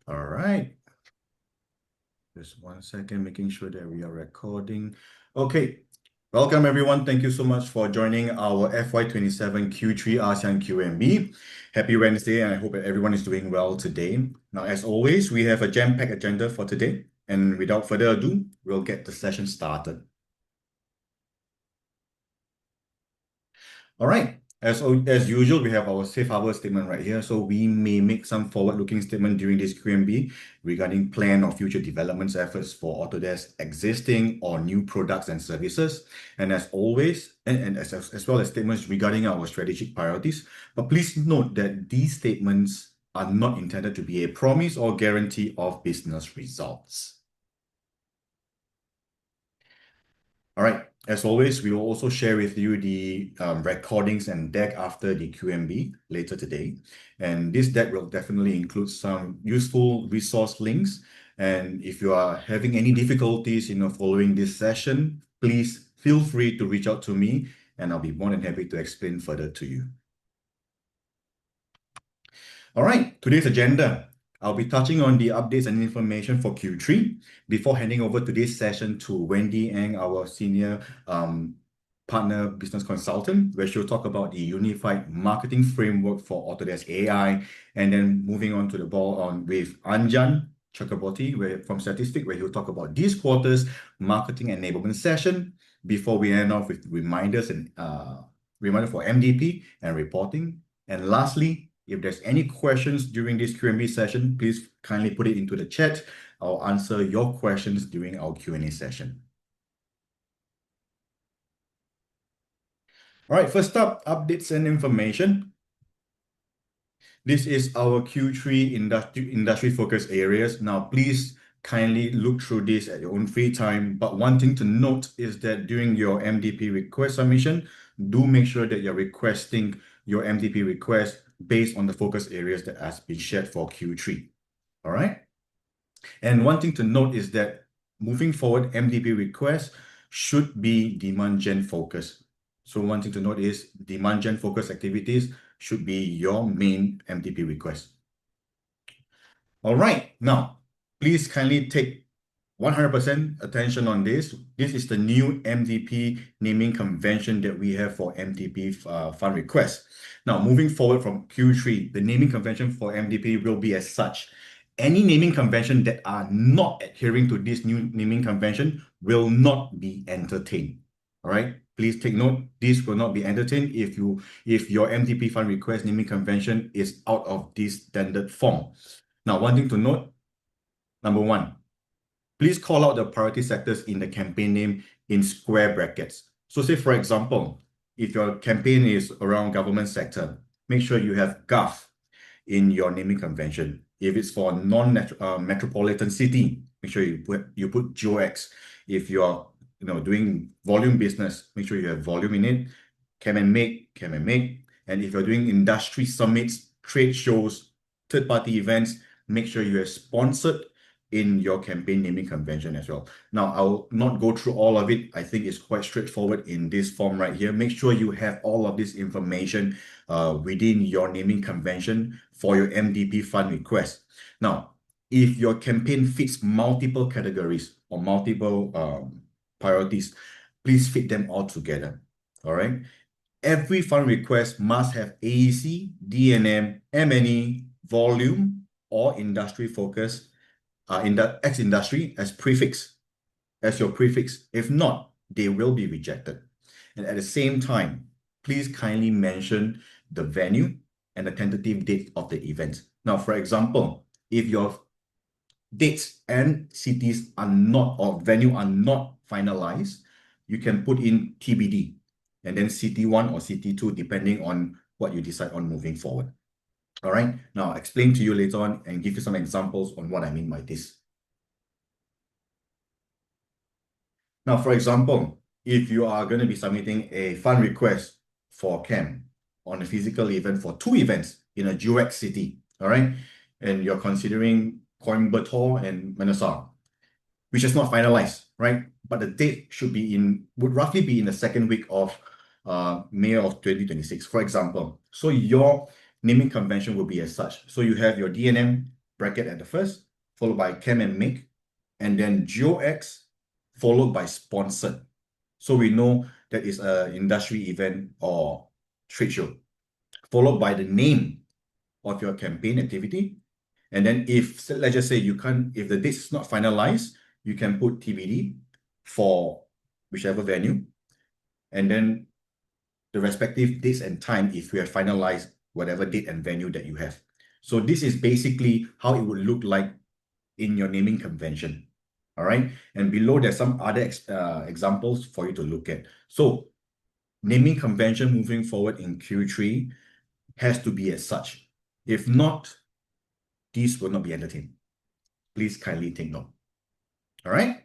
All right. Just 1 second, making sure that we are recording. Okay. Welcome, everyone. Thank you so much for joining our FY27 Q3 ASEAN QMB. Happy Wednesday, and I hope that everyone is doing well today. Now, as always, we have a jam-packed agenda for today. And without further ado, we'll get the session started. All right. As usual, we have our safe harbor statement right here. So we may make some forward-looking statement during this QMB regarding plan or future developments efforts for Autodesk existing or new products and services. And as always, and as well as statements regarding our strategic priorities. But please note that these statements are not intended to be a promise or guarantee of business results. All right. As always, we will also share with you the recordings and deck after the QMB later today. And this deck will definitely include some useful resource links. And if you are having any difficulties, following this session, please feel free to reach out to me, and I'll be more than happy to explain further to you. All right, today's agenda. I'll be touching on the updates and information for Q3 before handing over today's session to Wendy Ang, our senior partner business consultant, where she'll talk about the unified marketing framework for Autodesk AI, and then moving on to the ball on with Anjan Chakraborty from Statistic, where he'll talk about this quarter's marketing enablement session before we end off with reminders and reminder for MDP and reporting. And lastly, if there's any questions during this Q&A session, please kindly put it into the chat. I'll answer your questions during our Q&A session. All right, first up, updates and information. This is our Q3 industry focus areas. Now, please kindly look through this at your own free time. But one thing to note is that during your MDP request submission, do make sure that you're requesting your MDP request based on the focus areas that has been shared for Q3. All right. And one thing to note is that moving forward, MDP requests should be demand gen focused. So one thing to note is demand gen focused activities should be your main MDP request. All right. Now, please kindly take 100% attention on this. This is the new MDP naming convention that we have for MDP fund requests. Now, moving forward from Q3, the naming convention for MDP will be as such. Any naming convention that are not adhering to this new naming convention will not be entertained. All right. Please take note, this will not be entertained if your MDP fund request naming convention is out of this standard form. Now, one thing to note, number one, please call out the priority sectors in the campaign name in square brackets. So say, for example, if your campaign is around government sector, make sure you have Gov in your naming convention. If it's for non-metropolitan city, make sure you put GOX. If you're doing volume business, make sure you have volume in it. Cam and make. And if you're doing industry summits, trade shows, third-party events, make sure you have sponsored in your campaign naming convention as well. Now, I'll not go through all of it. I think it's quite straightforward in this form right here. Make sure you have all of this information within your naming convention for your MDP fund request. Now, if your campaign fits multiple categories or multiple priorities, please fit them all together. All right. Every fund request must have AEC, DNM, M&E, volume, or industry focus in the X industry as your prefix. If not, they will be rejected. And at the same time, please kindly mention the venue and the tentative date of the event. Now, for example, if your dates and cities are not, or venue are not finalized, you can put in TBD and then CT1 or CT2, depending on what you decide on moving forward. All right. Now, I'll explain to you later on and give you some examples on what I mean by this. Now, for example, if you are going to be submitting a fund request for CAM on a physical event for 2 events in a GOX city, all right, and you're considering Coimbatore and Manassar, which is not finalized, right? But the date would roughly be in the second week of May of 2026, for example. So your naming convention will be as such. So you have your DNM, bracket at the first, followed by Chem and Make, and then GeoX, followed by sponsored. So we know that is an industry event or trade show, followed by the name of your campaign activity. And then if, let's just say if the date is not finalized, you can put TBD for whichever venue. And then the respective dates and time if you have finalized whatever date and venue that you have. So this is basically how it would look like in your naming convention. All right. And below there's some other examples for you to look at. So naming convention moving forward in Q3 has to be as such. If not, these will not be entertained. Please kindly take note. All right.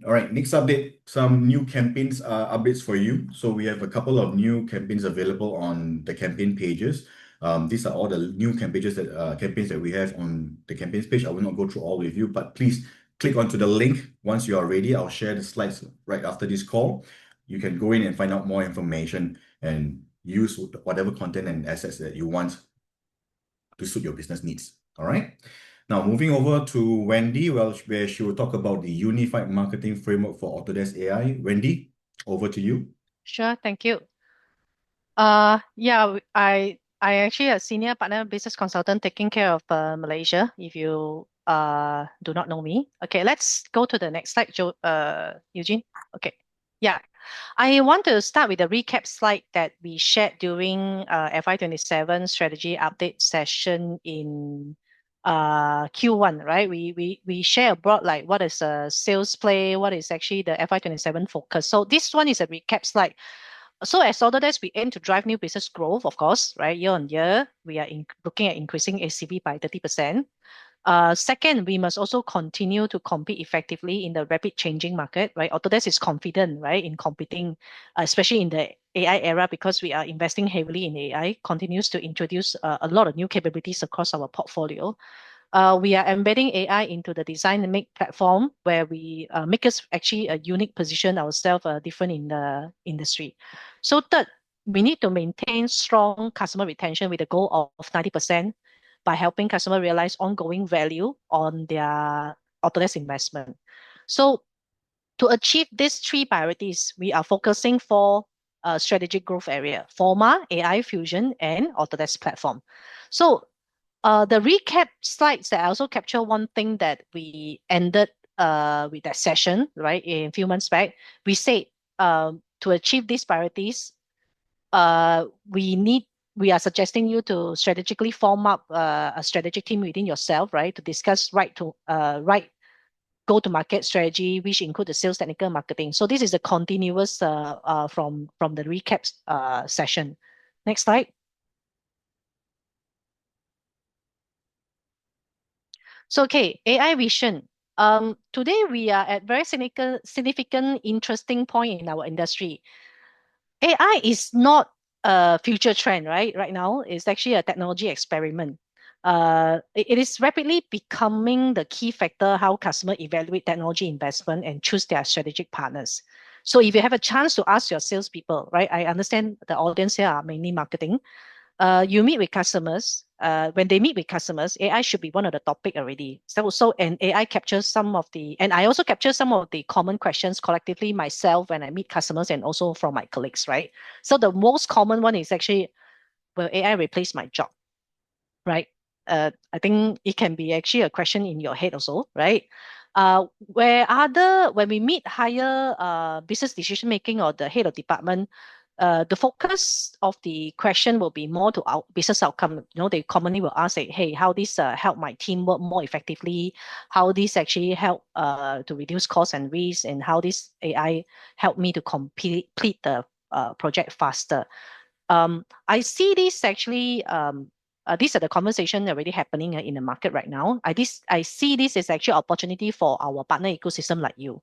All right, next update, some new campaigns updates for you. So we have a couple of new campaigns available on the campaign pages. These are all the new campaigns that we have on the campaigns page. I will not go through all with you, but please click onto the link once you are ready. I'll share the slides right after this call. You can go in and find out more information and use whatever content and assets that you want to suit your business needs. All right. Now, moving over to Wendy, where she will talk about the Unified Marketing Framework for Autodesk AI. Wendy, over to you. Sure, thank you. Yeah, I actually a senior partner business consultant taking care of Malaysia. If you do not know me, okay, let's go to the next slide, Eugene. Okay, yeah, I want to start with the recap slide that we shared during FY27 strategy update session in Q1, right? We share abroad like what is a sales play, what is actually the FY27 focus. So this one is a recap slide. So as Autodesk, we aim to drive new business growth, of course, right? Year on year, we are looking at increasing ACV by 30%. Second, we must also continue to compete effectively in the rapid changing market, right? Autodesk is confident, right, in competing, especially in the AI era, because we are investing heavily in AI, continues to introduce a lot of new capabilities across our portfolio. We are embedding AI into the design and make platform where we make us actually a unique position ourselves different in the industry. So third, we need to maintain strong customer retention with a goal of 90% by helping customer realize ongoing value on their Autodesk investment. So to achieve these three priorities, we are focusing for strategic growth area, Forma, AI Fusion, and Autodesk platform. So the recap slides that I also capture one thing that we ended with that session, right, a few months back. We said to achieve these priorities, we are suggesting you to strategically form up a strategic team within yourself, right, to discuss right go-to-market strategy, which include the sales, technical, marketing. So this is a continuous from the recap session. Next slide. So, okay, AI vision. Today we are at very significant, interesting point in our industry. AI is not a future trend, right? Right now, it's actually a technology experiment. It is rapidly becoming the key factor how customers evaluate technology investment and choose their strategic partners. So if you have a chance to ask your salespeople, right? I understand the audience here are mainly marketing. You meet with customers. When they meet with customers, AI should be one of the topic already. And AI captures and I also capture some of the common questions collectively myself when I meet customers and also from my colleagues, right? So the most common one is actually, will AI replace my job, right? I think it can be actually a question in your head also, right? When we meet higher business decision making or the head of department, the focus of the question will be more to our business outcome. They commonly will ask, hey, how this help my team work more effectively? How this actually help to reduce costs and risks, and how this AI help me to complete the project faster. I see this actually. These are the conversation already happening in the market right now. I see this as actually opportunity for our partner ecosystem like you.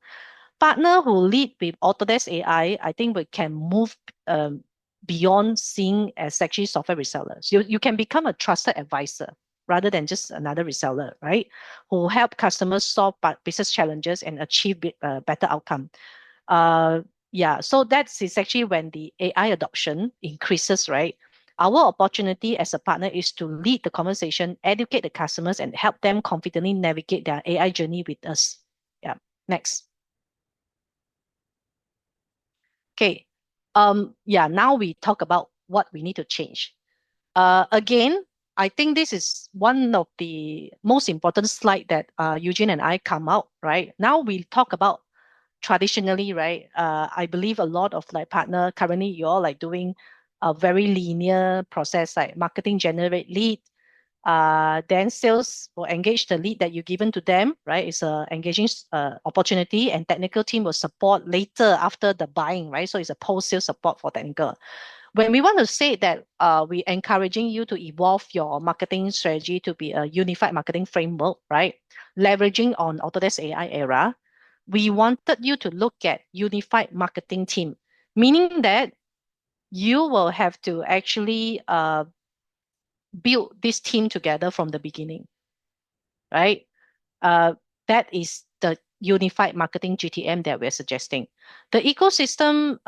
Partner who lead with Autodesk AI, I think we can move beyond seeing as actually software resellers. You can become a trusted advisor rather than just another reseller, right? Who help customers solve business challenges and achieve better outcome. Yeah, so that's actually when the AI adoption increases, right? Our opportunity as a partner is to lead the conversation, educate the customers, and help them confidently navigate their AI journey with us. Yeah. Next. Okay. Yeah, now we talk about what we need to change. Again, I think this is one of the most important slide that Eugene and I come out, right? Now we talk about traditionally, right? I believe a lot of like partner currently you're like doing a very linear process, like marketing generate lead, then sales will engage the lead that you've given to them, right? It's a engaging opportunity, and technical team will support later after the buying, right? So it's a post-sale support for technical. When we want to say that we're encouraging you to evolve your marketing strategy to be a unified marketing framework, right? Leveraging on Autodesk AI era, we wanted you to look at unified marketing team, meaning that you will have to actually build this team together from the beginning, right? Uh, that is the unified marketing GTM that we're suggesting. The ecosystem,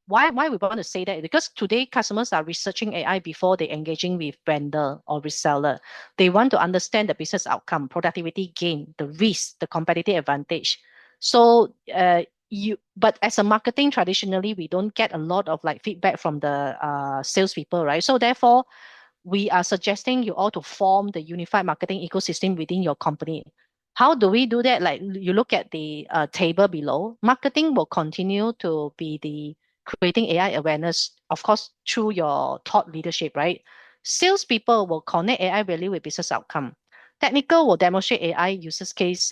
why we want to say that? Because today customers are researching AI before they engaging with vendor or reseller. They want to understand the business outcome, productivity gain, the risk, the competitive advantage. So but as a marketing, traditionally, we don't get a lot of like feedback from the salespeople, right? So therefore, we are suggesting you all to form the unified marketing ecosystem within your company. How do we do that? Like you look at the table below, marketing will continue to be the creating AI awareness, of course, through your thought leadership, right? Salespeople will connect AI value with business outcome. Technical will demonstrate AI use case,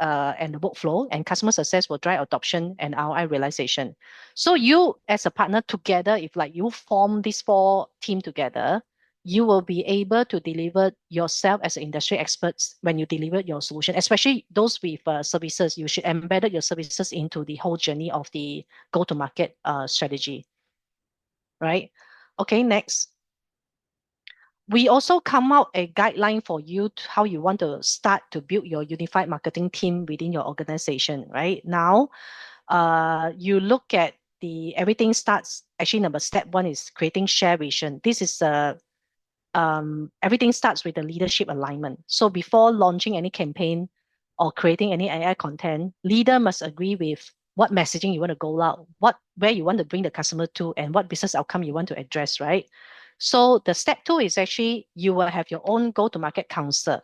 and the workflow, and customer success will drive adoption and ROI realization. So you as a partner together, if like you form these four team together, you will be able to deliver yourself as an industry experts when you deliver your solution, especially those with services. You should embed your services into the whole journey of the go-to-market strategy, right? Okay, next. We also come out a guideline for you to how you want to start to build your unified marketing team within your organization, right? Now, you look at the everything starts actually number step one is creating share vision. This is everything starts with the leadership alignment. So before launching any campaign or creating any AI content, leader must agree with what messaging you want to go out, where you want to bring the customer to, and what business outcome you want to address, right? So the step two is actually you will have your own go-to-market council,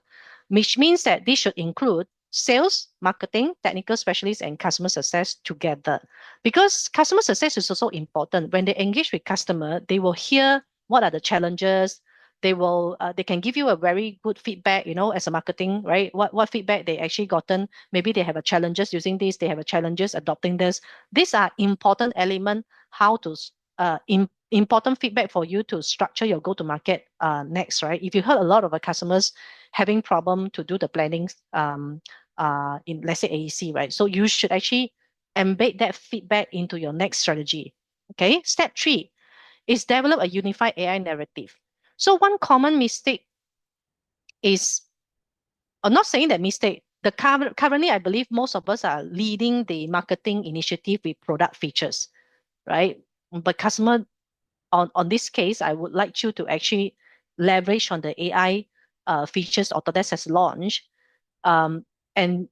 which means that this should include sales, marketing, technical specialists, and customer success together. Because customer success is also important. When they engage with customer, they will hear what are the challenges. They can give you a very good feedback, as a marketing, right? What feedback they actually gotten. Maybe they have a challenges using this, they have a challenges adopting this. These are important element how to important feedback for you to structure your go-to-market next, right? If you heard a lot of our customers having problem to do the planning in let's say AEC, right? So you should actually embed that feedback into your next strategy. Okay, step three is develop a unified AI narrative. So one common mistake is, I'm not saying that mistake. Currently, I believe most of us are leading the marketing initiative with product features, right? But customer on this case, I would like you to actually leverage on the AI features Autodesk has launched, and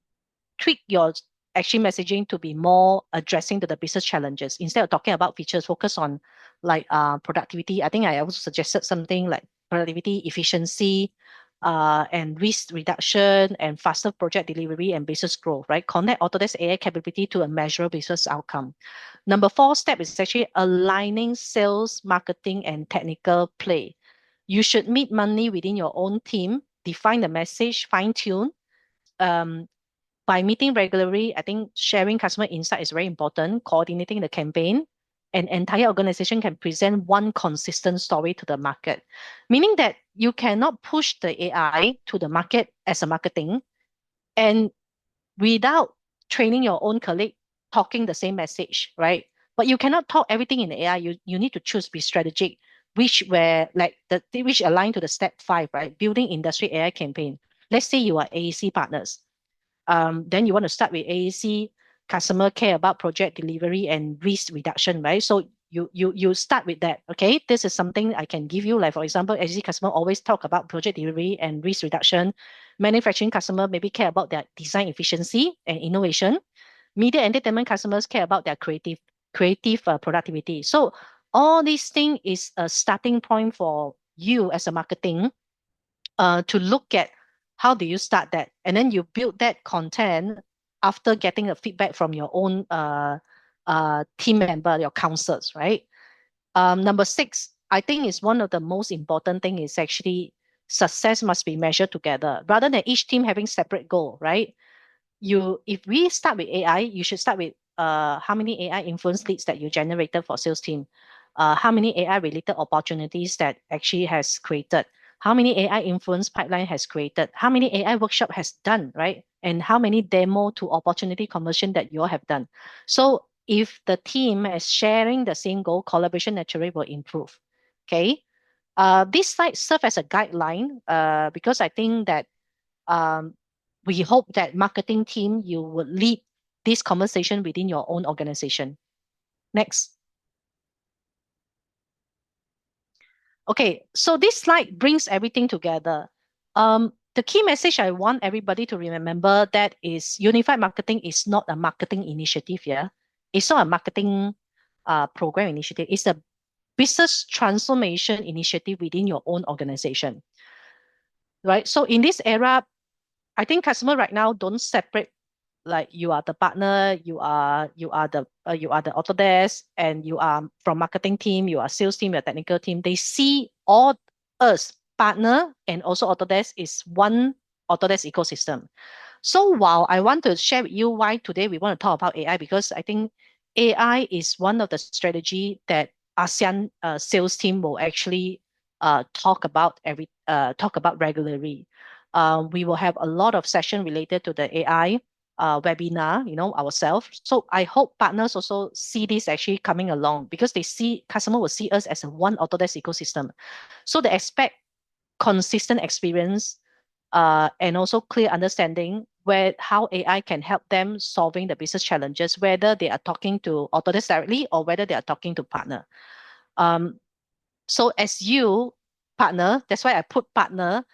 tweak your actually messaging to be more addressing to the business challenges instead of talking about features. Focus on like productivity. I think I also suggested something like productivity, efficiency, and risk reduction and faster project delivery and business growth, right? Connect Autodesk AI capability to a measurable business outcome. Number four step is actually aligning sales, marketing, and technical play. You should meet monthly within your own team, define the message, fine tune. Um, by meeting regularly, I think sharing customer insight is very important, coordinating the campaign, and entire organization can present one consistent story to the market. Meaning that you cannot push the AI to the market as a marketing and without training your own colleague talking the same message, right? But you cannot talk everything in AI. You need to choose, be strategic, which align to the step five, right? Building industry AI campaign. Let's say you are AEC partners, then you want to start with AEC, customer care about project delivery and risk reduction, right? So You start with that. Okay, this is something I can give you. Like for example, SG customer always talk about project delivery and risk reduction. Manufacturing customer maybe care about their design efficiency and innovation. Media entertainment customers care about their creative productivity. So all these things is a starting point for you as a marketing to look at how do you start that, and then you build that content after getting a feedback from your own team member, your counselors, right? Number six, I think is one of the most important thing is actually success must be measured together rather than each team having separate goal, right? If we start with AI, you should start with how many AI influence leads that you generated for sales team, how many AI related opportunities that actually has created, how many AI influence pipeline has created, how many AI workshop has done, right? And how many demo to opportunity conversion that you all have done. So if the team is sharing the same goal, collaboration naturally will improve. Okay. This slide serve as a guideline because I think that um, we hope that marketing team, you would lead this conversation within your own organization. Next. Okay, so this slide brings everything together. The key message I want everybody to remember that is unified marketing is not a marketing initiative, yeah. It's not a marketing program initiative. It's a business transformation initiative within your own organization, right? So in this era, I think customer right now don't separate like you are the partner, you are the Autodesk, and you are from marketing team, you are sales team, you're technical team. They see all us partner and also Autodesk is one Autodesk ecosystem. So while I want to share with you why today we want to talk about AI, because I think AI is one of the strategy that ASEAN sales team will actually talk about regularly. We will have a lot of session related to the AI webinar, ourselves. So I hope partners also see this actually coming along because they see customer will see us as a one Autodesk ecosystem. So they expect consistent experience and also clear understanding where how AI can help them solving the business challenges, whether they are talking to Autodesk directly or whether they are talking to partner. Um, so as you partner, that's why I put partner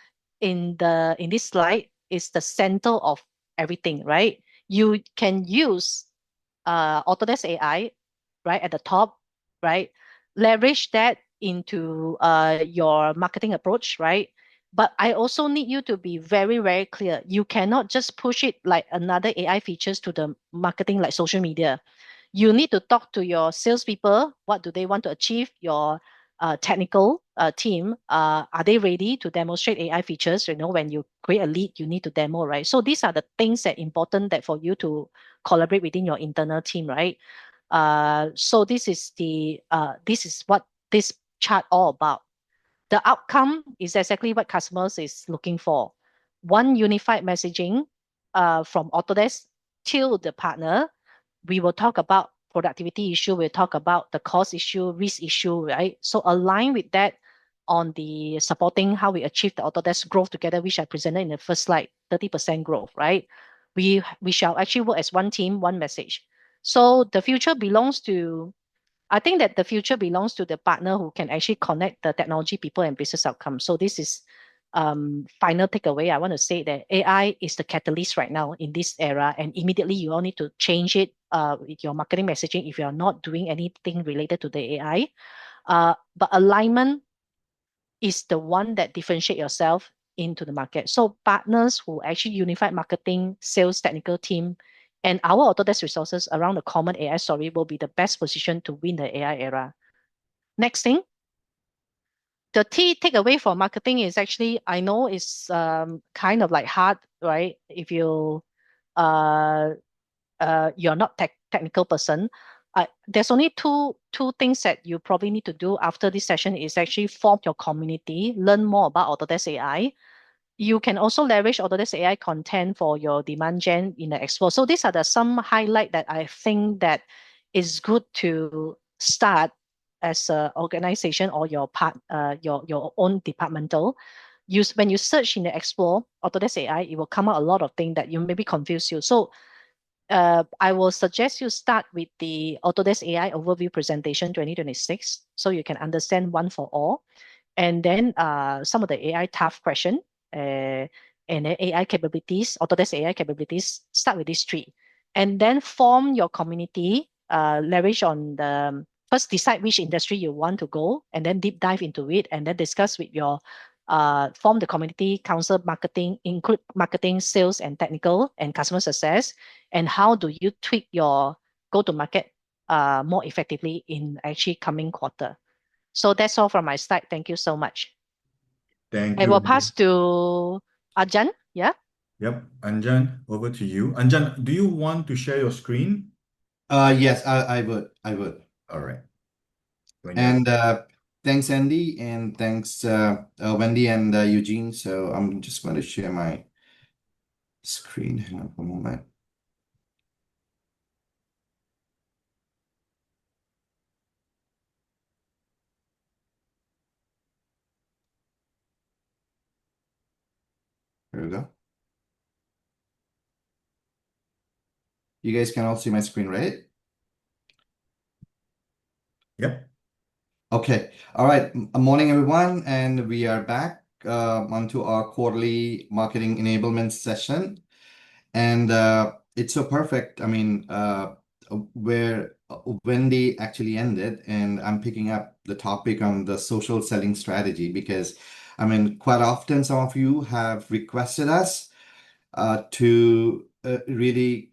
in this slide is the center of everything, right? You can use Autodesk AI, right, at the top, right? Leverage that into your marketing approach, right? But I also need you to be very, very clear. You cannot just push it like another AI features to the marketing like social media. You need to talk to your salespeople. What do they want to achieve? Your technical team, are they ready to demonstrate AI features? When you create a lead, you need to demo, right? So these are the things that important that for you to collaborate within your internal team, right? So this is what this chart all about. The outcome is exactly what customers is looking for. One unified messaging from Autodesk to the partner. We will talk about productivity issue. We'll talk about the cost issue, risk issue, right? So align with that on the supporting how we achieve the Autodesk growth together, which I presented in the first slide, 30% growth, right? We shall actually work as one team, one message. So the future belongs to I think that the future belongs to the partner who can actually connect the technology, people, and business outcomes. So this is final takeaway. I want to say that AI is the catalyst right now in this era, and immediately you all need to change it with your marketing messaging if you are not doing anything related to the AI. But alignment is the one that differentiate yourself into the market. So partners who actually unified marketing, sales, technical team, and our Autodesk resources around the common AI story will be the best position to win the AI era. Next thing, the key takeaway for marketing is actually, I know it's kind of like hard, right? If uh, you're not technical person, there's only two things that you probably need to do after this session is actually form your community, learn more about Autodesk AI. You can also leverage Autodesk AI content for your demand gen in the expo. So these are the some highlight that I think that is good to start as an organization or your own departmental. When you search in the expo Autodesk AI, it will come out a lot of things that you maybe confuse you. So I will suggest you start with the Autodesk AI Overview Presentation 2026 so you can understand one for all. And then some of the AI tough question and then AI capabilities, Autodesk AI capabilities, start with these three. And then form your community, leverage on the first decide which industry you want to go, and then deep dive into it, and then discuss with your form the community, council marketing, include marketing, sales, and technical and customer success. And how do you tweak your go-to-market more effectively in actually coming quarter? So that's all from my side. Thank you so much. Thank I you, will Wendy. pass to Arjan. Yeah. Yep, Anjan, over to you. Anjan, do you want to share your screen? Yes, I would. I would. All right. When you're And thanks, Andy, and thanks, Wendy and Eugene. So I'm just going to share my screen. Hang on for a moment. There we go. You guys can all see my screen, right? Yep. Okay. All right. Morning, everyone, and we are back onto our quarterly marketing enablement session. And it's so perfect. I mean, where Wendy actually ended, and I'm picking up the topic on the social selling strategy because, I mean, quite often some of you have requested us to really,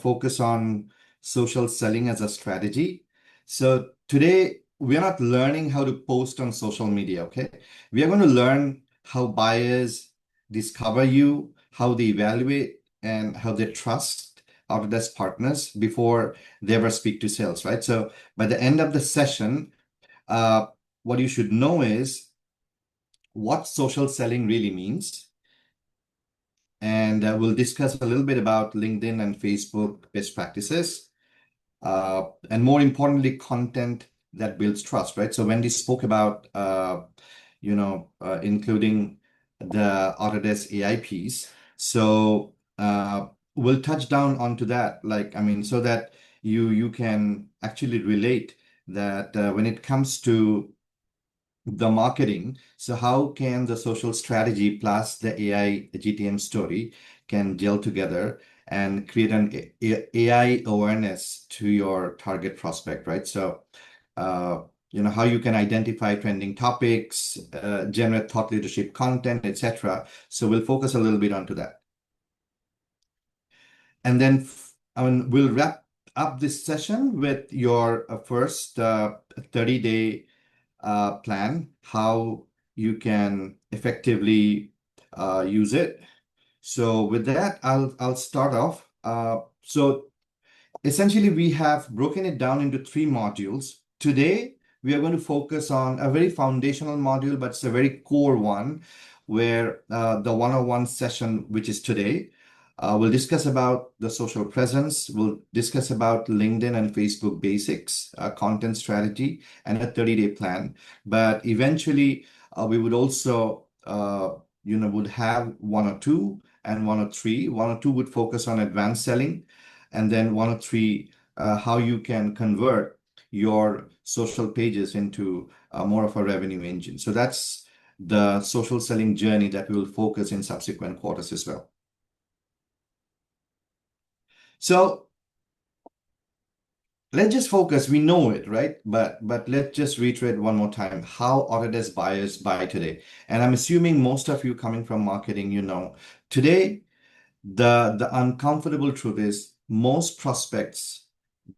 focus on social selling as a strategy. So today we are not learning how to post on social media, okay? We are going to learn how buyers discover you, how they evaluate, and how they trust Autodesk partners before they ever speak to sales, right? So by the end of the session, what you should know is what social selling really means. And we'll discuss a little bit about LinkedIn and Facebook best practices, and more importantly, content that builds trust, right? So Wendy spoke about, including the Autodesk AI piece. So we'll touch down onto that, so that you can actually relate that when it comes to the marketing. So how can the social strategy plus the AI GTM story can gel together and create an AI awareness to your target prospect, right? So, how you can identify trending topics, generate thought leadership content, etc. So we'll focus a little bit onto that. And then we'll wrap up this session with your first 30-day plan, how you can effectively use it. So with that, I'll start off. So essentially, we have broken it down into 3 modules. Today, we are going to focus on a very foundational module, but it's a very core one, where the 101 session, which is today, we'll discuss about the social presence. We'll discuss about LinkedIn and Facebook basics, content strategy, and a 30-day plan. But eventually, we would also, would have 1 or 2 and 1 or 3. 1 or 2 would focus on advanced selling, and then 1 or 3, how you can convert your social pages into more of a revenue engine. So that's the social selling journey that we will focus in subsequent quarters as well. So let's just focus. We know it, right? But let's just reiterate one more time how Autodesk buyers buy today. And I'm assuming most of you coming from marketing, today the uncomfortable truth is most prospects,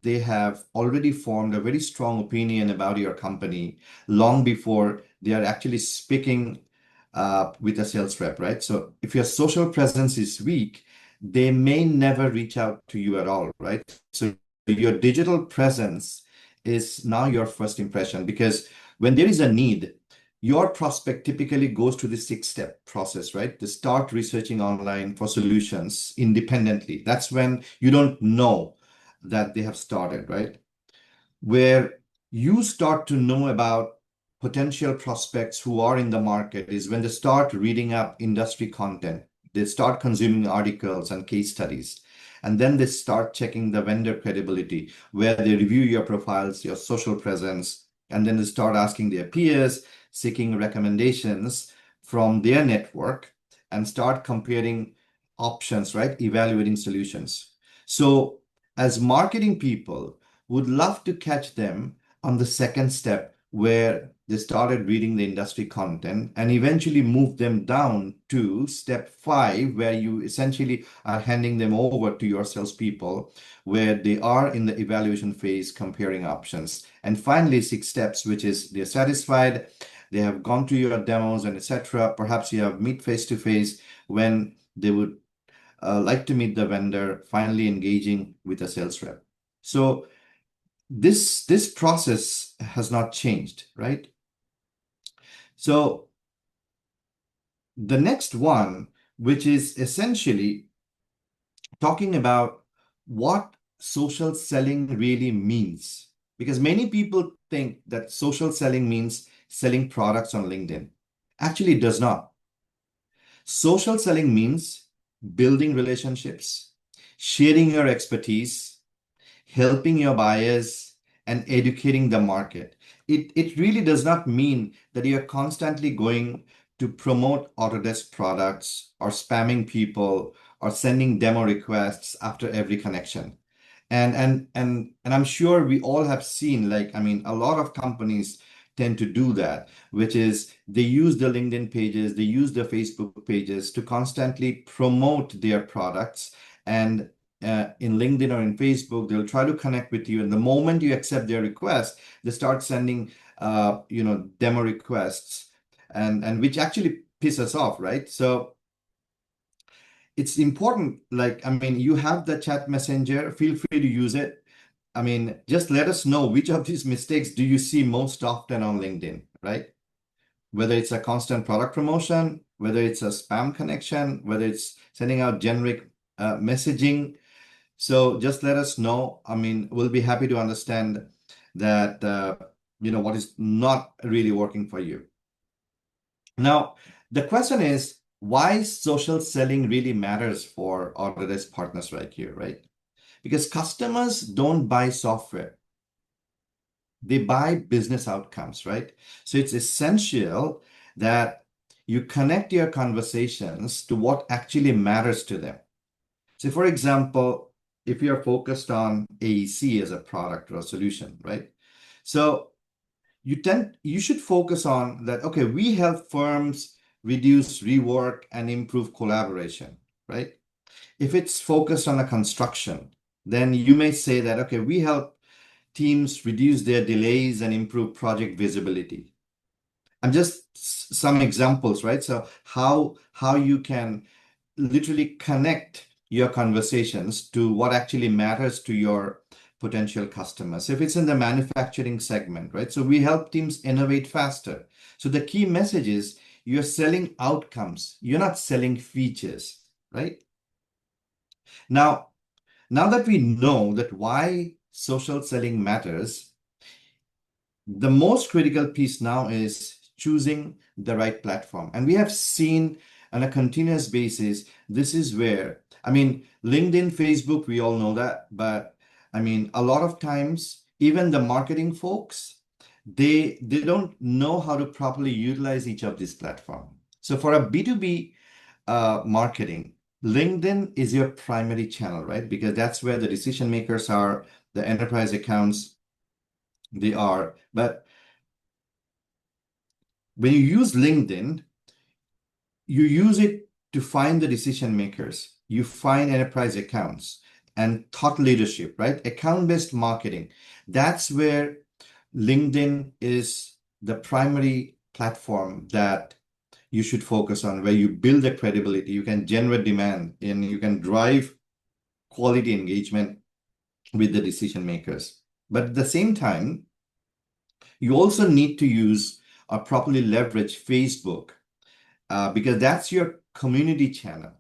they have already formed a very strong opinion about your company long before they are actually speaking with a sales rep, right? So if your social presence is weak, they may never reach out to you at all, right? So your digital presence is now your first impression, because when there is a need, your prospect typically goes to the 6-step process, right? To start researching online for solutions independently. That's when you don't know that they have started, right? Where you start to know about potential prospects who are in the market is when they start reading up industry content. They start consuming articles and case studies. And then they start checking the vendor credibility, where they review your profiles, your social presence, and then they start asking their peers, seeking recommendations from their network, and start comparing options, right? Evaluating solutions. So as marketing people, would love to catch them on the second step where they started reading the industry content and eventually move them down to step 5, where you essentially are handing them over to your salespeople, where they are in the evaluation phase, comparing options. And finally, 6 steps, which is they're satisfied, they have gone to your demos and etc. Perhaps you have meet face to face when they would like to meet the vendor, finally engaging with a sales rep. So this process has not changed, right? So the next one, which is essentially talking about what social selling really means, because many people think that social selling means selling products on LinkedIn. Actually, it does not. Social selling means building relationships, sharing your expertise, helping your buyers, and educating the market. It really does not mean that you're constantly going to promote Autodesk products or spamming people or sending demo requests after every connection. And I'm sure we all have seen, like, I mean, a lot of companies tend to do that, which is they use the LinkedIn pages, they use the Facebook pages to constantly promote their products. And in LinkedIn or in Facebook, they'll try to connect with you. And the moment you accept their request, they start sending, demo requests, and which actually piss us off, right? So it's important. Like, I mean, you have the chat messenger, feel free to use it. I mean, just let us know which of these mistakes do you see most often on LinkedIn, right? Whether it's a constant product promotion, whether it's a spam connection, whether it's sending out generic messaging. So just let us know. I mean, we'll be happy to understand that, what is not really working for you. Now, the question is why social selling really matters for Autodesk partners like you, right? Because customers don't buy software. They buy business outcomes, right? So it's essential that you connect your conversations to what actually matters to them. So for example, if you're focused on AEC as a product or a solution, right? So you should focus on that, okay, we help firms reduce rework and improve collaboration, right? If it's focused on a construction, then you may say that, okay, we help teams reduce their delays and improve project visibility. And just some examples, right? So how you can literally connect your conversations to what actually matters to your potential customers. If it's in the manufacturing segment, right? So we help teams innovate faster. So the key message is you're selling outcomes. You're not selling features, right? Now that we know that why social selling matters, the most critical piece now is choosing the right platform. And we have seen on a continuous basis, this is where, I mean, LinkedIn, Facebook, we all know that, but I mean, a lot of times, even the marketing folks, they don't know how to properly utilize each of these platforms. So for a B2B marketing, LinkedIn is your primary channel, right? Because that's where the decision makers are, the enterprise accounts, they are. But when you use LinkedIn, you use it to find the decision makers. You find enterprise accounts and thought leadership, right? Account-based marketing. That's where LinkedIn is the primary platform that you should focus on, where you build the credibility, you can generate demand, and you can drive quality engagement with the decision makers. But at the same time, you also need to use or properly leverage Facebook because that's your community channel.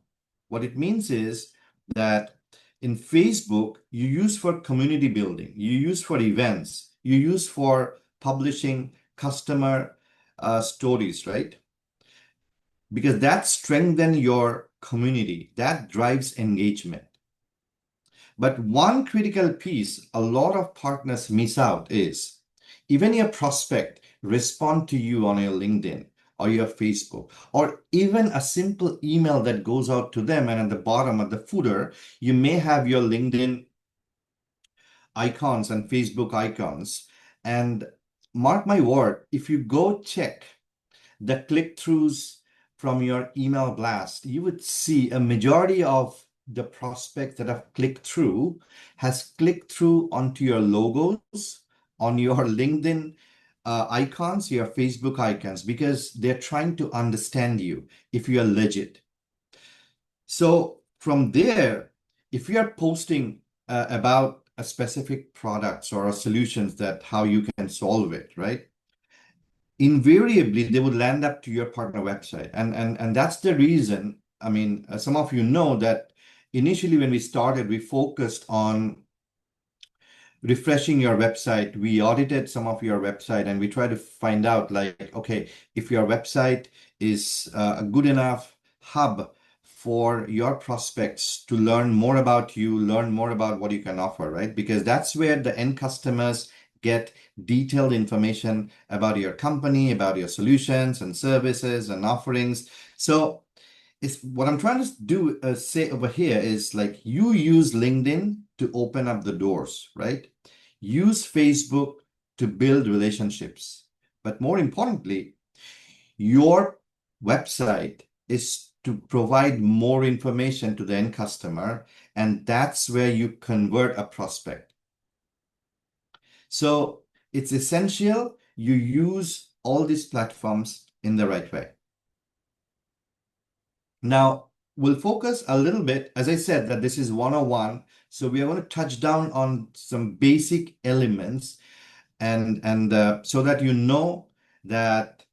What it means is that in Facebook, you use for community building, you use for events, you use for publishing customer stories, right? Because that strengthens your community, that drives engagement. But one critical piece a lot of partners miss out is even your prospect respond to you on your LinkedIn or your Facebook, or even a simple email that goes out to them, and at the bottom of the footer, you may have your LinkedIn icons and Facebook icons. And mark my word, if you go check the click-throughs from your email blast, you would see a majority of the prospects that have clicked through has clicked through onto your logos, on your LinkedIn icons, your Facebook icons, because they're trying to understand you if you are legit. So from there, if you are posting about a specific products or solutions that how you can solve it, right? Invariably, they would land up to your partner website. And that's the reason, I mean, some of you know that initially when we started, we focused on refreshing your website. We audited some of your website and we tried to find out like, okay, if your website is a good enough hub for your prospects to learn more about you, learn more about what you can offer, right? Because that's where the end customers get detailed information about your company, about your solutions and services and offerings. So it's what I'm trying to do say over here is like you use LinkedIn to open up the doors, right? Use Facebook to build relationships. But more importantly, your website is to provide more information to the end customer, and that's where you convert a prospect. So it's essential you use all these platforms in the right way. Now, we'll focus a little bit, as I said, that this is 101. So we are going to touch down on some basic elements and so that you know that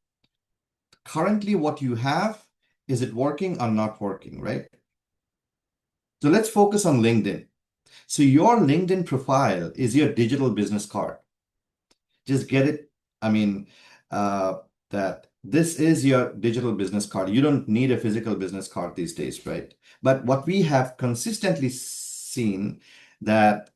currently what you have, is it working or not working, right? So let's focus on LinkedIn. So your LinkedIn profile is your digital business card. Just get it. I mean, that this is your digital business card. You don't need a physical business card these days, right? But what we have consistently seen that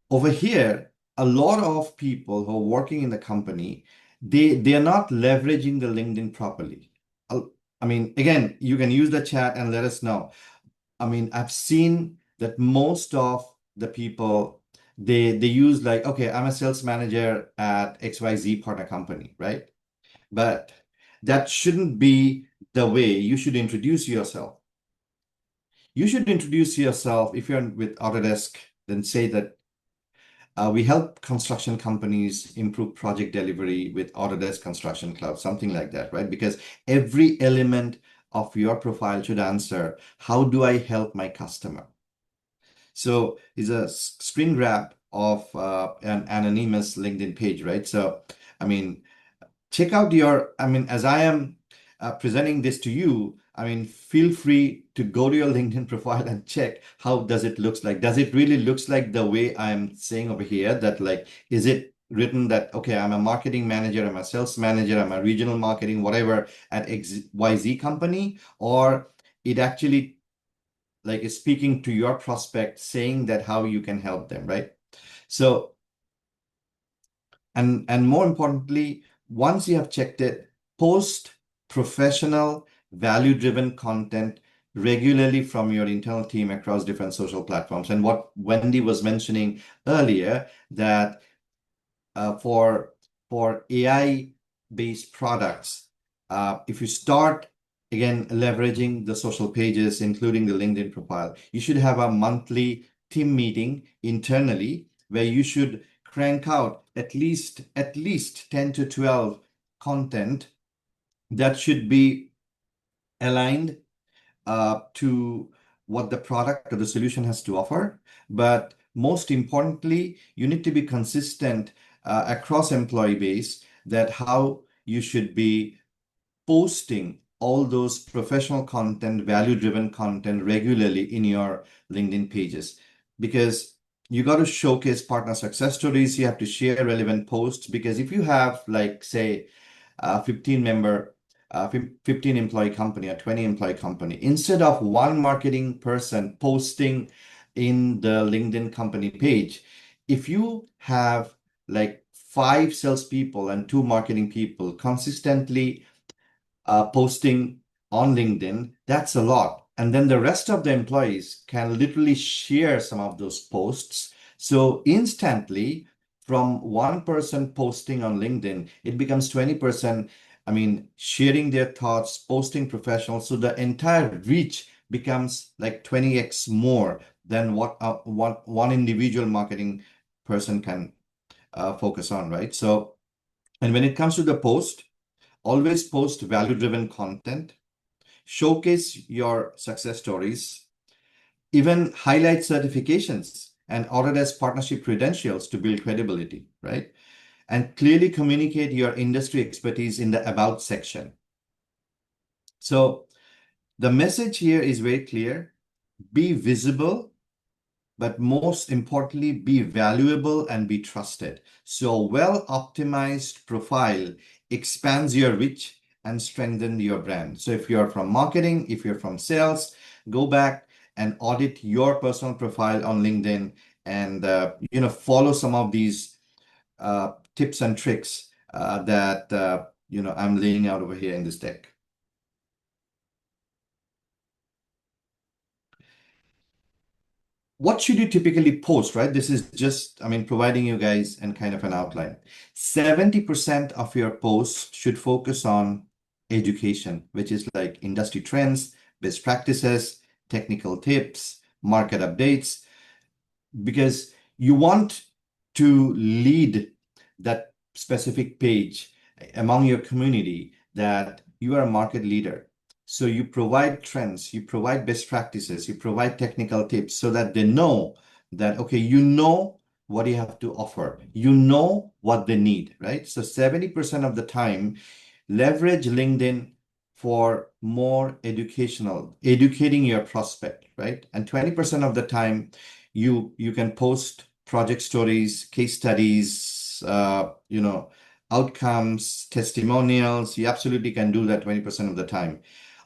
over here, a lot of people who are working in the company, they are not leveraging the LinkedIn properly. I mean, again, you can use the chat and let us know. I mean, I've seen that most of the people, they use like, okay, I'm a sales manager at XYZ partner company, right? But that shouldn't be the way you should introduce yourself. You should introduce yourself if you're with Autodesk, then say that we help construction companies improve project delivery with Autodesk Construction Cloud, something like that, right? Because every element of your profile should answer, how do I help my customer? So it's a screen grab of an anonymous LinkedIn page, right? So, I mean, check out your, I mean, as I am presenting this to you, I mean, feel free to go to your LinkedIn profile and check how does it looks like. Does it really looks like the way I'm saying over here that like, is it written that, okay, I'm a marketing manager, I'm a sales manager, I'm a regional marketing, whatever at XYZ company, or it actually like is speaking to your prospect saying that how you can help them, right? So, and more importantly, once you have checked it, post professional, value-driven content regularly from your internal team across different social platforms. And what Wendy was mentioning earlier, that for AI-based products, if you start again leveraging the social pages, including the LinkedIn profile, you should have a monthly team meeting internally where you should crank out at least 10 to 12 content that should be aligned to what the product or the solution has to offer. But most importantly, you need to be consistent across employee base that how you should be posting all those professional content, value-driven content regularly in your LinkedIn pages. Because you got to showcase partner success stories, you have to share relevant posts. Because if you have like, say, a 15-member 15 employee company or 20 employee company, instead of one marketing person posting in the LinkedIn company page, if you have like 5 salespeople and 2 marketing people consistently posting on LinkedIn, that's a lot. And then the rest of the employees can literally share some of those posts. So instantly, from one person posting on LinkedIn, it becomes 20%. I mean, sharing their thoughts, posting professional. So the entire reach becomes like 20x more than what one individual marketing person can focus on, right? So, and when it comes to the post, always post value-driven content, showcase your success stories, even highlight certifications and Autodesk partnership credentials to build credibility, right? And clearly communicate your industry expertise in the About section. So the message here is very clear. Be visible, but most importantly, be valuable and be trusted. So well-optimized profile expands your reach and strengthen your brand. So if you're from marketing, if you're from sales, go back and audit your personal profile on LinkedIn and follow some of these tips and tricks that I'm laying out over here in this deck. What should you typically post, right? This is just, I mean, providing you guys and kind of an outline. 70% of your posts should focus on education, which is like industry trends, best practices, technical tips, market updates, because you want to lead that specific page among your community that you are a market leader. So you provide trends, you provide best practices, you provide technical tips so that they know that, okay, you know what you have to offer, you know what they need, right? So 70% of the time, leverage LinkedIn for more educating your prospect, right? And 20% of the time, you can post project stories, case studies, outcomes, testimonials. You absolutely can do that 20% of the time.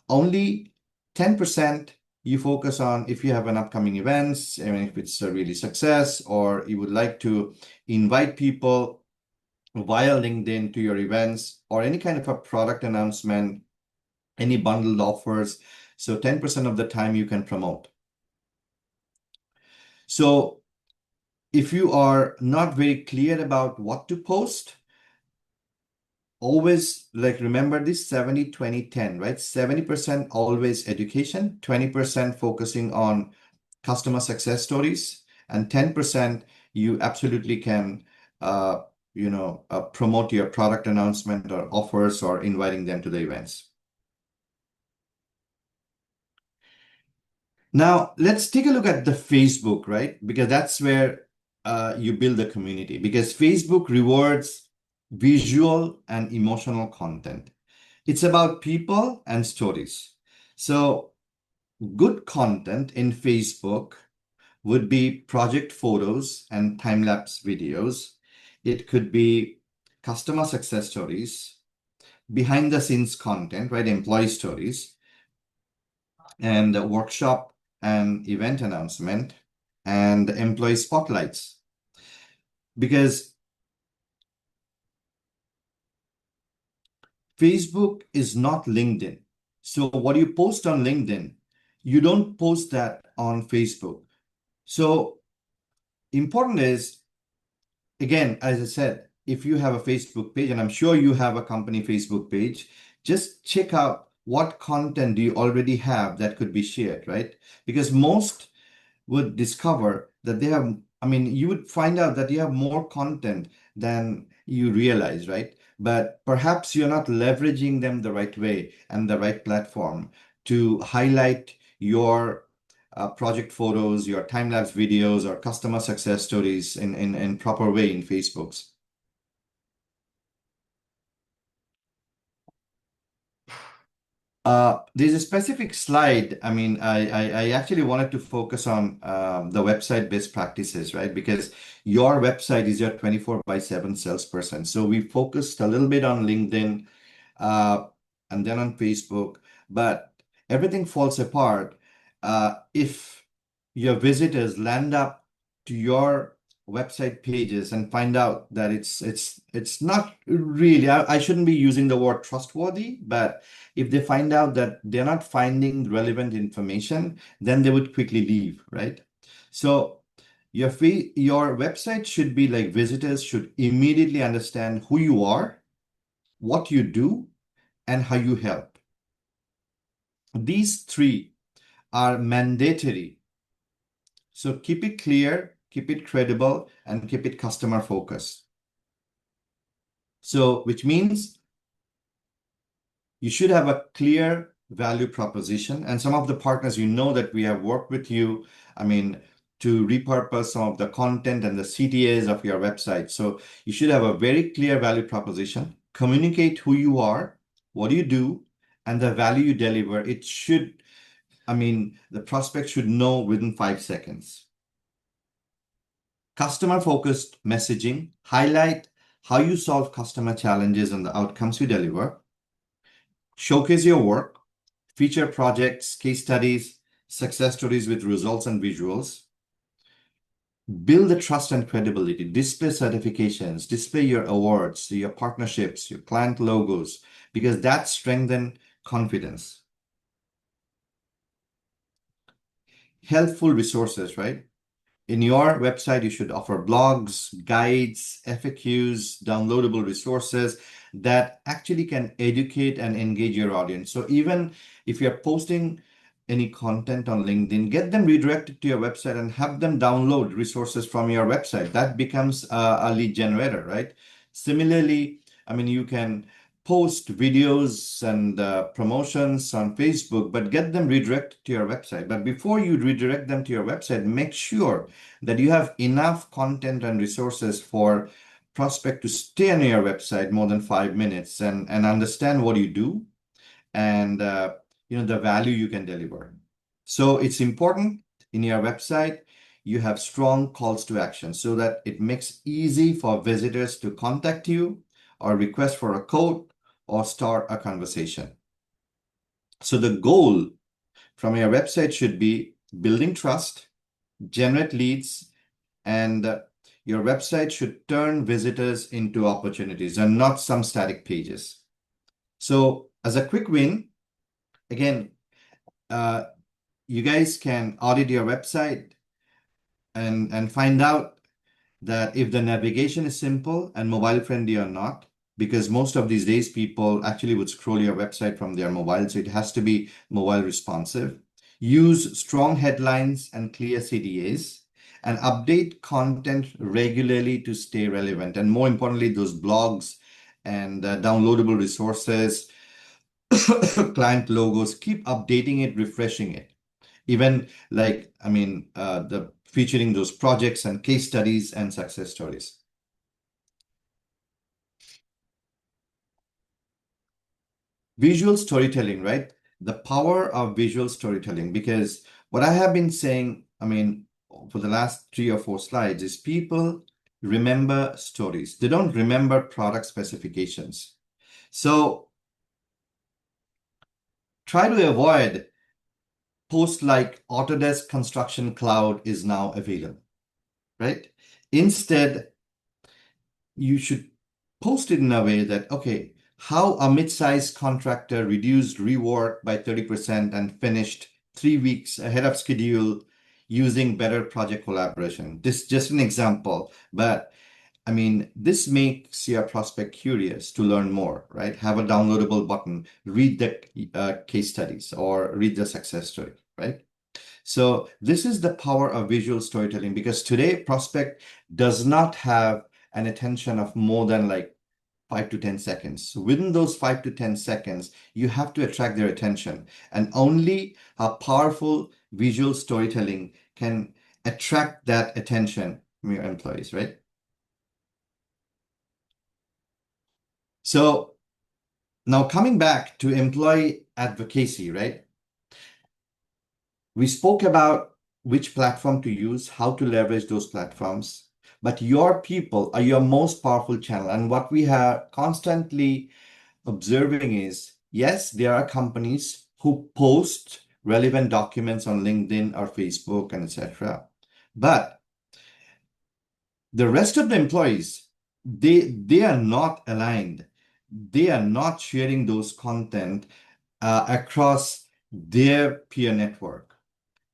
Only 10% you focus on if you have an upcoming events, I mean, if it's a really success, or you would like to invite people via LinkedIn to your events or any kind of a product announcement, any bundled offers. So 10% of the time you can promote. So if you are not very clear about what to post, always like remember this 70-20-10, right? 70% always education, 20% focusing on customer success stories, and 10% you absolutely can promote your product announcement or offers or inviting them to the events. Now, let's take a look at the Facebook, right? Because that's where you build the community, because Facebook rewards visual and emotional content. It's about people and stories. So good content in Facebook would be project photos and time-lapse videos. It could be customer success stories, behind the scenes content, right? Employee stories, and a workshop and event announcement, and employee spotlights. Because Facebook is not LinkedIn. So what you post on LinkedIn, you don't post that on Facebook. So important is, again, as I said, if you have a Facebook page, and I'm sure you have a company Facebook page, just check out what content do you already have that could be shared, right? Because most would discover that they have, I mean, you would find out that you have more content than you realize, right? But perhaps you're not leveraging them the right way and the right platform to highlight your project photos, your time-lapse videos, or customer success stories in proper way in Facebook's. There's a specific slide. I mean, I actually wanted to focus on the website best practices, right? Because your website is your 24/7 salesperson. So we focused a little bit on LinkedIn. and then on Facebook, but everything falls apart if your visitors land up to your website pages and find out that it's not really, I shouldn't be using the word trustworthy, but if they find out that they're not finding relevant information, then they would quickly leave, right? So your website should be like visitors should immediately understand who you are, what you do, and how you help. These three are mandatory. So keep it clear, keep it credible, and keep it customer focused. So, which means you should have a clear value proposition. And some of the partners, you know that we have worked with you, I mean, to repurpose some of the content and the CTAs of your website. So you should have a very clear value proposition, communicate who you are, what do you do, and the value you deliver. It should, I mean, the prospect should know within 5 seconds. Customer-focused messaging, highlight how you solve customer challenges and the outcomes you deliver. Showcase your work, feature projects, case studies, success stories with results and visuals. Build the trust and credibility, display certifications, display your awards, your partnerships, your client logos, because that strengthens confidence. Helpful resources, right? In your website, you should offer blogs, guides, FAQs, downloadable resources that actually can educate and engage your audience. So even if you're posting any content on LinkedIn, get them redirected to your website and have them download resources from your website. That becomes a lead generator, right? Similarly, I mean, you can post videos and promotions on Facebook, but get them redirected to your website. But before you redirect them to your website, make sure that you have enough content and resources for prospect to stay on your website more than 5 minutes and understand what you do and the value you can deliver. So it's important in your website you have strong calls to action so that it makes easy for visitors to contact you or request for a quote or start a conversation. So the goal from your website should be building trust, generate leads, and your website should turn visitors into opportunities and not some static pages. So as a quick win, again, you guys can audit your website and find out that if the navigation is simple and mobile friendly or not, because most of these days people actually would scroll your website from their mobile, so it has to be mobile responsive. Use strong headlines and clear CTAs, and update content regularly to stay relevant. And more importantly, those blogs and downloadable resources, client logos, keep updating it, refreshing it. Even like, I mean, featuring those projects and case studies and success stories. Visual storytelling, right? The power of visual storytelling, because what I have been saying, I mean, for the last 3 or 4 slides is people remember stories. They don't remember product specifications. So try to avoid posts like Autodesk Construction Cloud is now available, right? Instead, you should post it in a way that, okay, how a mid-sized contractor reduced rework by 30% and finished 3 weeks ahead of schedule using better project collaboration. This is just an example, but I mean, this makes your prospect curious to learn more, right? Have a downloadable button, read the case studies or read the success story, right? So this is the power of visual storytelling, because today prospect does not have an attention of more than like 5 to 10 seconds. So within those 5 to 10 seconds, you have to attract their attention, and only a powerful visual storytelling can attract that attention from your employees, right? So now coming back to employee advocacy, right? We spoke about which platform to use, how to leverage those platforms, but your people are your most powerful channel. And what we are constantly observing is Yes, there are companies who post relevant documents on LinkedIn or Facebook and etc. But the rest of the employees, they are not aligned. They are not sharing those content across their peer network,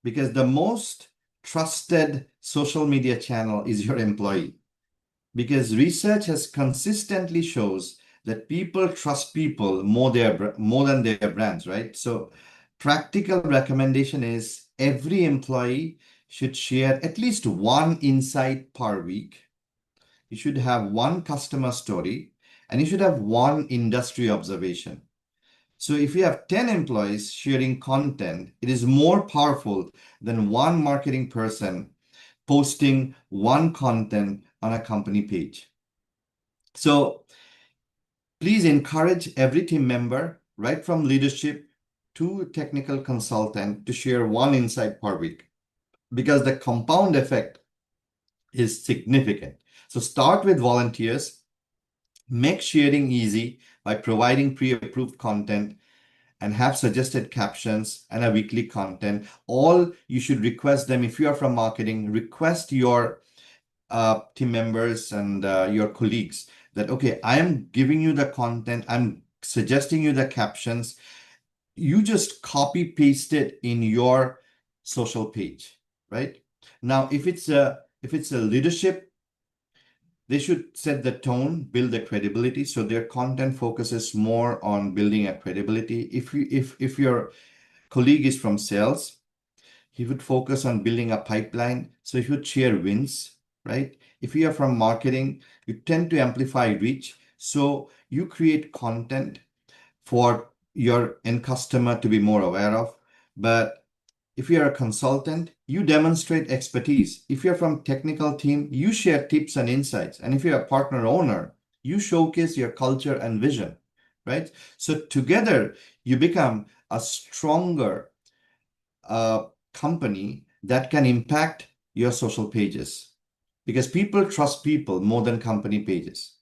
because the most trusted social media channel is your employee. Because research has consistently shows that people trust people more than their brands, right? So practical recommendation is every employee should share at least one insight per week. You should have one customer story, and you should have one industry observation. So if you have 10 employees sharing content, it is more powerful than one marketing person posting one content on a company page. So please encourage every team member, right from leadership to technical consultant, to share one insight per week, because the compound effect is significant. So start with volunteers, make sharing easy by providing pre-approved content, and have suggested captions and a weekly content. All you should request them. If you are from marketing, request your team members and your colleagues that, okay, I am giving you the content, I'm suggesting you the captions. You just copy paste it in your social page, right? Now, if it's a leadership, they should set the tone, build the credibility. So their content focuses more on building a credibility. If your colleague is from sales, he would focus on building a pipeline. So he would share wins, right? If you are from marketing, you tend to amplify reach. So you create content for your end customer to be more aware of. But if you're a consultant, you demonstrate expertise. If you're from technical team, you share tips and insights. And if you're a partner owner, you showcase your culture and vision, right? So together, you become a stronger company that can impact your social pages, because people trust people more than company pages.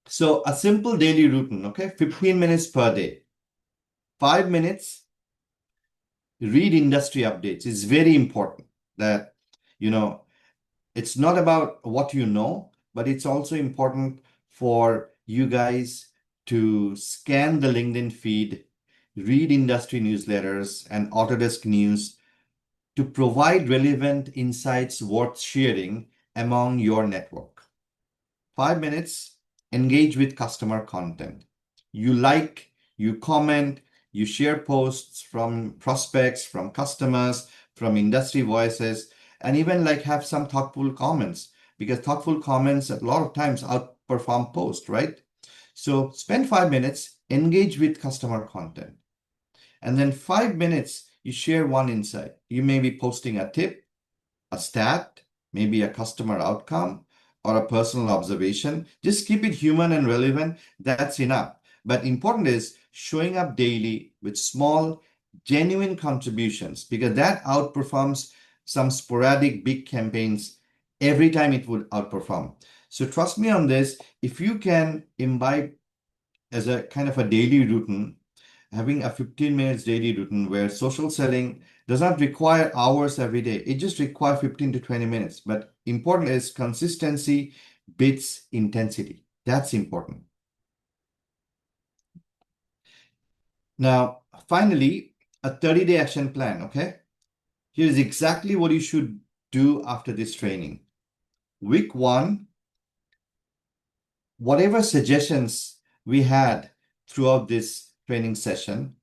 So a simple daily routine, okay? 15 minutes per day. 5 minutes, read industry updates. It's very important that, it's not about what you know, but it's also important for you guys to scan the LinkedIn feed, read industry newsletters and Autodesk news to provide relevant insights worth sharing among your network. 5 minutes, engage with customer content. You like, you comment, you share posts from prospects, from customers, from industry voices, and even like have some thoughtful comments, because thoughtful comments a lot of times outperform posts, right? So spend 5 minutes, engage with customer content. And then 5 minutes, you share one insight. You may be posting a tip, a stat, maybe a customer outcome, or a personal observation. Just keep it human and relevant. That's enough. But important is showing up daily with small, genuine contributions, because that outperforms some sporadic big campaigns. Every time it would outperform. So trust me on this. If you can imbibe as a kind of a daily routine, having a 15 minutes daily routine where social selling does not require hours every day. It just requires 15 to 20 minutes. But important is consistency beats intensity. That's important. Now, finally, a 30-day action plan, okay? Here's exactly what you should do after this training. Week 1, whatever suggestions we had throughout this training session,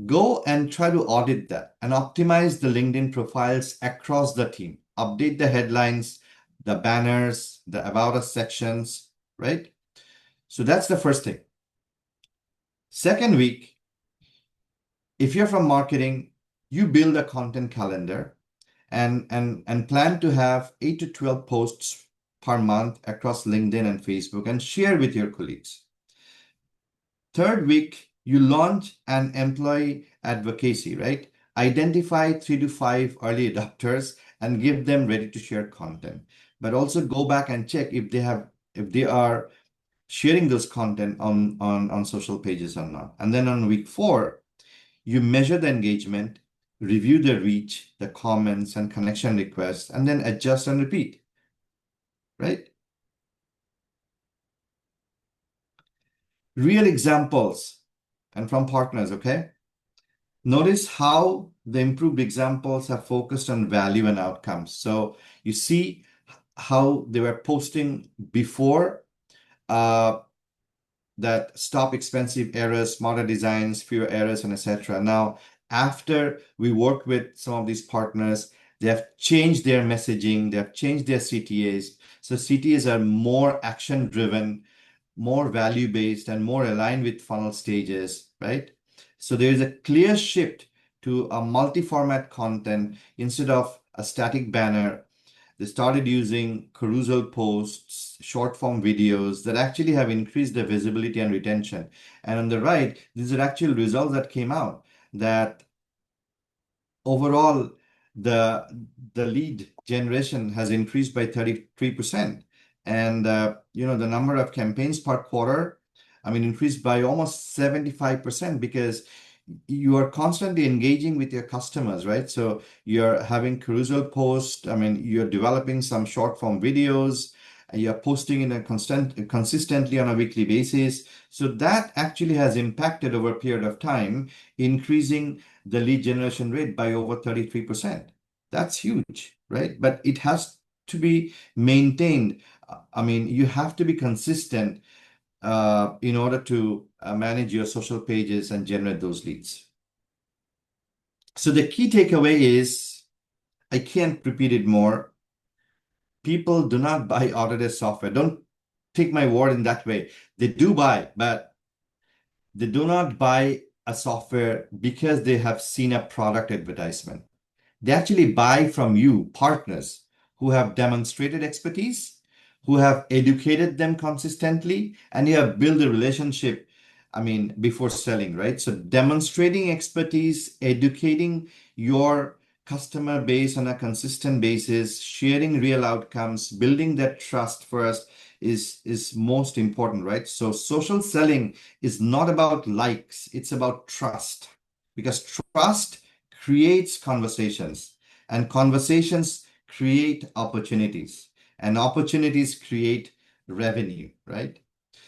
go and try to audit that and optimize the LinkedIn profiles across the team. Update the headlines, the banners, the About Us sections, right? So that's the first thing. Second week, if you're from marketing, you build a content calendar and plan to have 8 to 12 posts per month across LinkedIn and Facebook and share with your colleagues. Third week, you launch an employee advocacy, right? Identify 3 to 5 early adopters and give them ready to share content. But also go back and check if they are sharing those content on social pages or not. And then on week 4, you measure the engagement, review the reach, the comments and connection requests, and then adjust and repeat, right? Real examples and from partners, okay? Notice how the improved examples are focused on value and outcomes. So you see how they were posting before that stop expensive errors, smarter designs, fewer errors, and etc. Now, after we work with some of these partners, they have changed their messaging, they have changed their CTAs. So CTAs are more action-driven, more value-based, and more aligned with funnel stages, right? So there is a clear shift to a multi-format content instead of a static banner. They started using carousel posts, short form videos that actually have increased their visibility and retention. And on the right, these are actual results that came out that overall the lead generation has increased by 33%. And the number of campaigns per quarter, increased by almost 75% because you are constantly engaging with your customers, right? So you're having carousel posts. You're developing some short form videos, and you're posting in consistently on a weekly basis. So that actually has impacted over a period of time, increasing the lead generation rate by over 33%. That's huge, right? But it has to be maintained. You have to be consistent in order to manage your social pages and generate those leads. So the key takeaway is, I can't repeat it more. People do not buy Autodesk software. Don't take my word in that way. They do buy, but they do not buy a software because they have seen a product advertisement. They actually buy from you, partners who have demonstrated expertise, who have educated them consistently, and you have built a relationship, before selling, right? So demonstrating expertise, educating your customer base on a consistent basis, sharing real outcomes, building that trust first is most important, right? So social selling is not about likes, it's about trust, because trust creates conversations, and conversations create opportunities, and opportunities create revenue, right?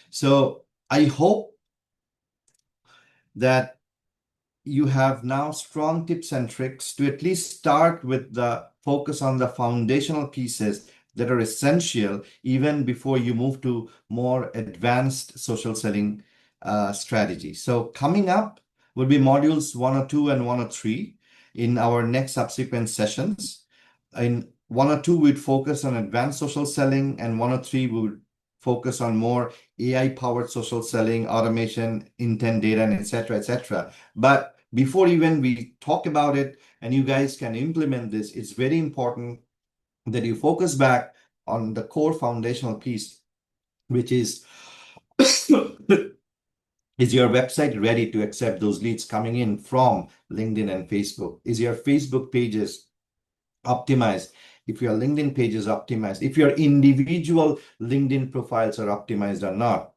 So I hope that you have now strong tips and tricks to at least start with the focus on the foundational pieces that are essential even before you move to more advanced social selling strategy. So coming up will be modules 102 and 103 in our next subsequent sessions. In 102, we'd focus on advanced social selling, and 103 we would focus on more AI-powered social selling, automation, intent data, and etc. But before even we talk about it and you guys can implement this, it's very important that you focus back on the core foundational piece, which is is your website ready to accept those leads coming in from LinkedIn and Facebook? Is your Facebook pages optimized? If your LinkedIn page is optimized, if your individual LinkedIn profiles are optimized or not,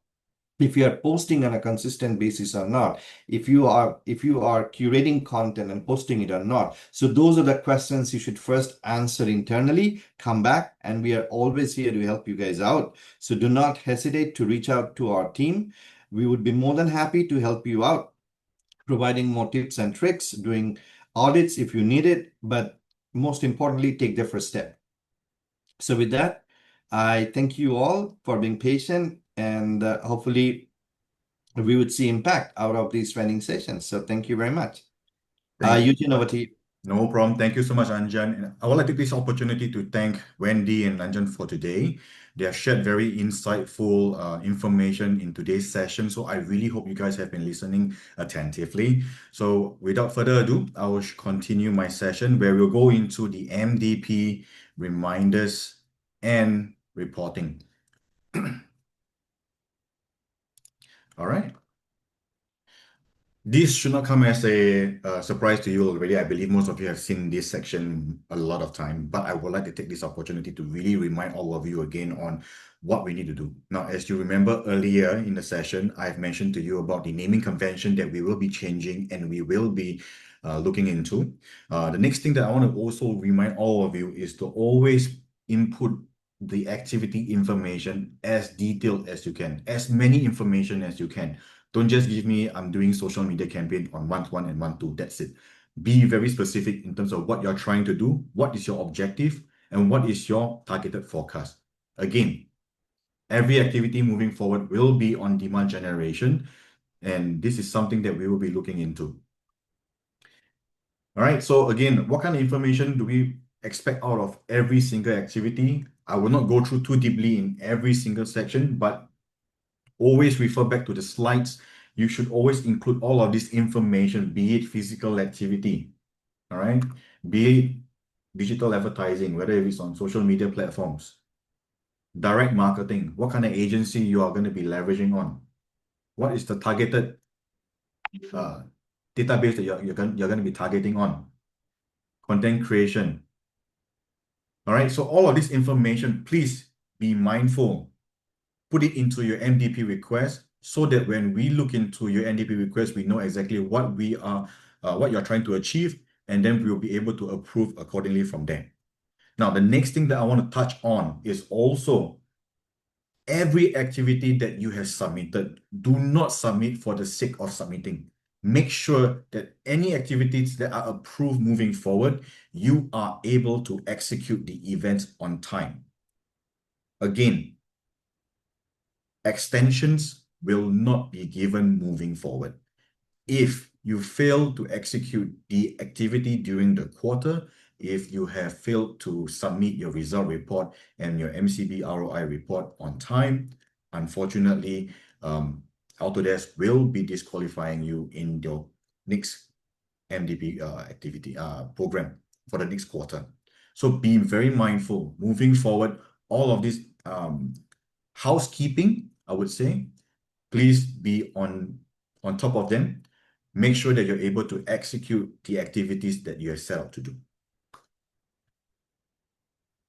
if you are posting on a consistent basis or not, if you are curating content and posting it or not. So those are the questions you should first answer internally, come back, and we are always here to help you guys out. So do not hesitate to reach out to our team. We would be more than happy to help you out, providing more tips and tricks, doing audits if you need it, but most importantly, take the first step. So with that, I thank you all for being patient, and hopefully we would see impact out of these training sessions. So thank you very much. Thank you. Eugene, over to you. No problem. Thank you so much, Anjan. And I would like to take this opportunity to thank Wendy and Anjan for today. They have shared very insightful information in today's session. So I really hope you guys have been listening attentively. So without further ado, I will continue my session where we'll go into the MDP reminders and reporting. All right. This should not come as a surprise to you already. I believe most of you have seen this section a lot of time, but I would like to take this opportunity to really remind all of you again on what we need to do. Now, as you remember earlier in the session, I've mentioned to you about the naming convention that we will be changing and we will be looking into. The next thing that I want to also remind all of you is to always input the activity information as detailed as you can, as many information as you can. Don't just give me, I'm doing social media campaign on month 1 and month 2. That's it. Be very specific in terms of what you're trying to do, what is your objective, and what is your targeted forecast. Again, every activity moving forward will be on demand generation, and this is something that we will be looking into. All right, so again, what kind of information do we expect out of every single activity? I will not go through too deeply in every single section, but always refer back to the slides. You should always include all of this information, be it physical activity, all right? Be it digital advertising, whether it's on social media platforms, direct marketing, what kind of agency you are going to be leveraging on, what is the targeted database that you're going to be targeting on, content creation. All right, so all of this information, please be mindful. Put it into your MDP request so that when we look into your MDP request, we know exactly what you're trying to achieve, and then we'll be able to approve accordingly from there. Now, the next thing that I want to touch on is also every activity that you have submitted, do not submit for the sake of submitting. Make sure that any activities that are approved moving forward, you are able to execute the events on time. Again, extensions will not be given moving forward. If you fail to execute the activity during the quarter, if you have failed to submit your result report and your MCB ROI report on time, unfortunately, Autodesk will be disqualifying you in your next MDP activity program for the next quarter. So be very mindful moving forward. All of this housekeeping, I would say, please be on top of them. Make sure that you're able to execute the activities that you have set out to do.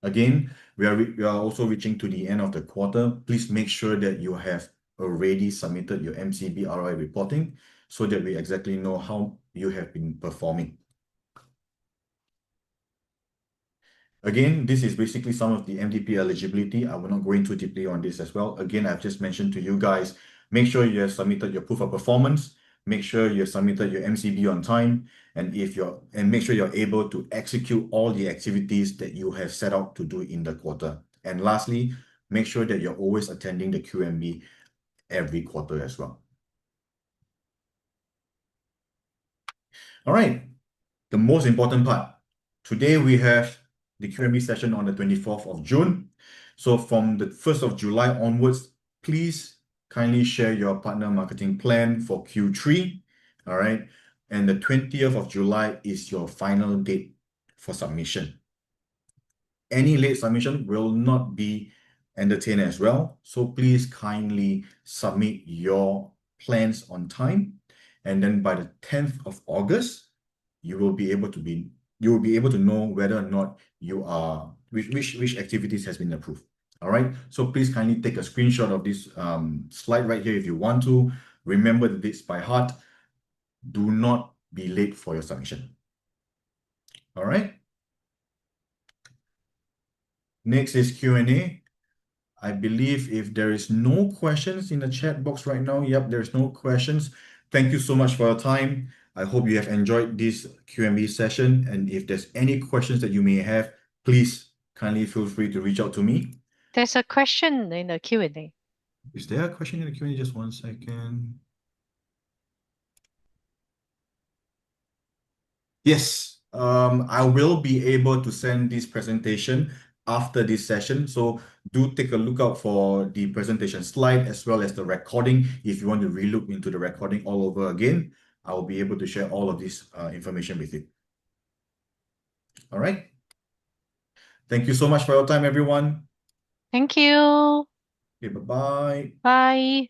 Again, we are also reaching to the end of the quarter. Please make sure that you have already submitted your MCB ROI reporting so that we exactly know how you have been performing. Again, this is basically some of the MDP eligibility. I will not go into deeply on this as well. Again, I've just mentioned to you guys, make sure you have submitted your proof of performance, make sure you have submitted your MCB on time, and make sure you're able to execute all the activities that you have set out to do in the quarter. And lastly, make sure that you're always attending the QMB every quarter as well. All right, the most important part. Today we have the QMB session on the 24th of June. So from the 1st of July onwards, please kindly share your partner marketing plan for Q3. All right. And the 20th of July is your final date for submission. Any late submission will not be entertained as well. So please kindly submit your plans on time. And then by the 10th of August, you will be able to know whether or not which activities has been approved. All right. So please kindly take a screenshot of this slide right here if you want to. Remember the dates by heart. Do not be late for your submission. All right. Next is Q&A. I believe if there is no questions in the chat box right now, yep, there's no questions. Thank you so much for your time. I hope you have enjoyed this QMB session. And if there's any questions that you may have, please kindly feel free to reach out to me. There's a question in the Q&A. Is there a question in the Q&A? Just 1 second. Yes, I will be able to send this presentation after this session. So do take a look out for the presentation slide as well as the recording. If you want to relook into the recording all over again, I will be able to share all of this information with you. All right. Thank you so much for your time, everyone. Thank you. Okay, bye-bye. Bye.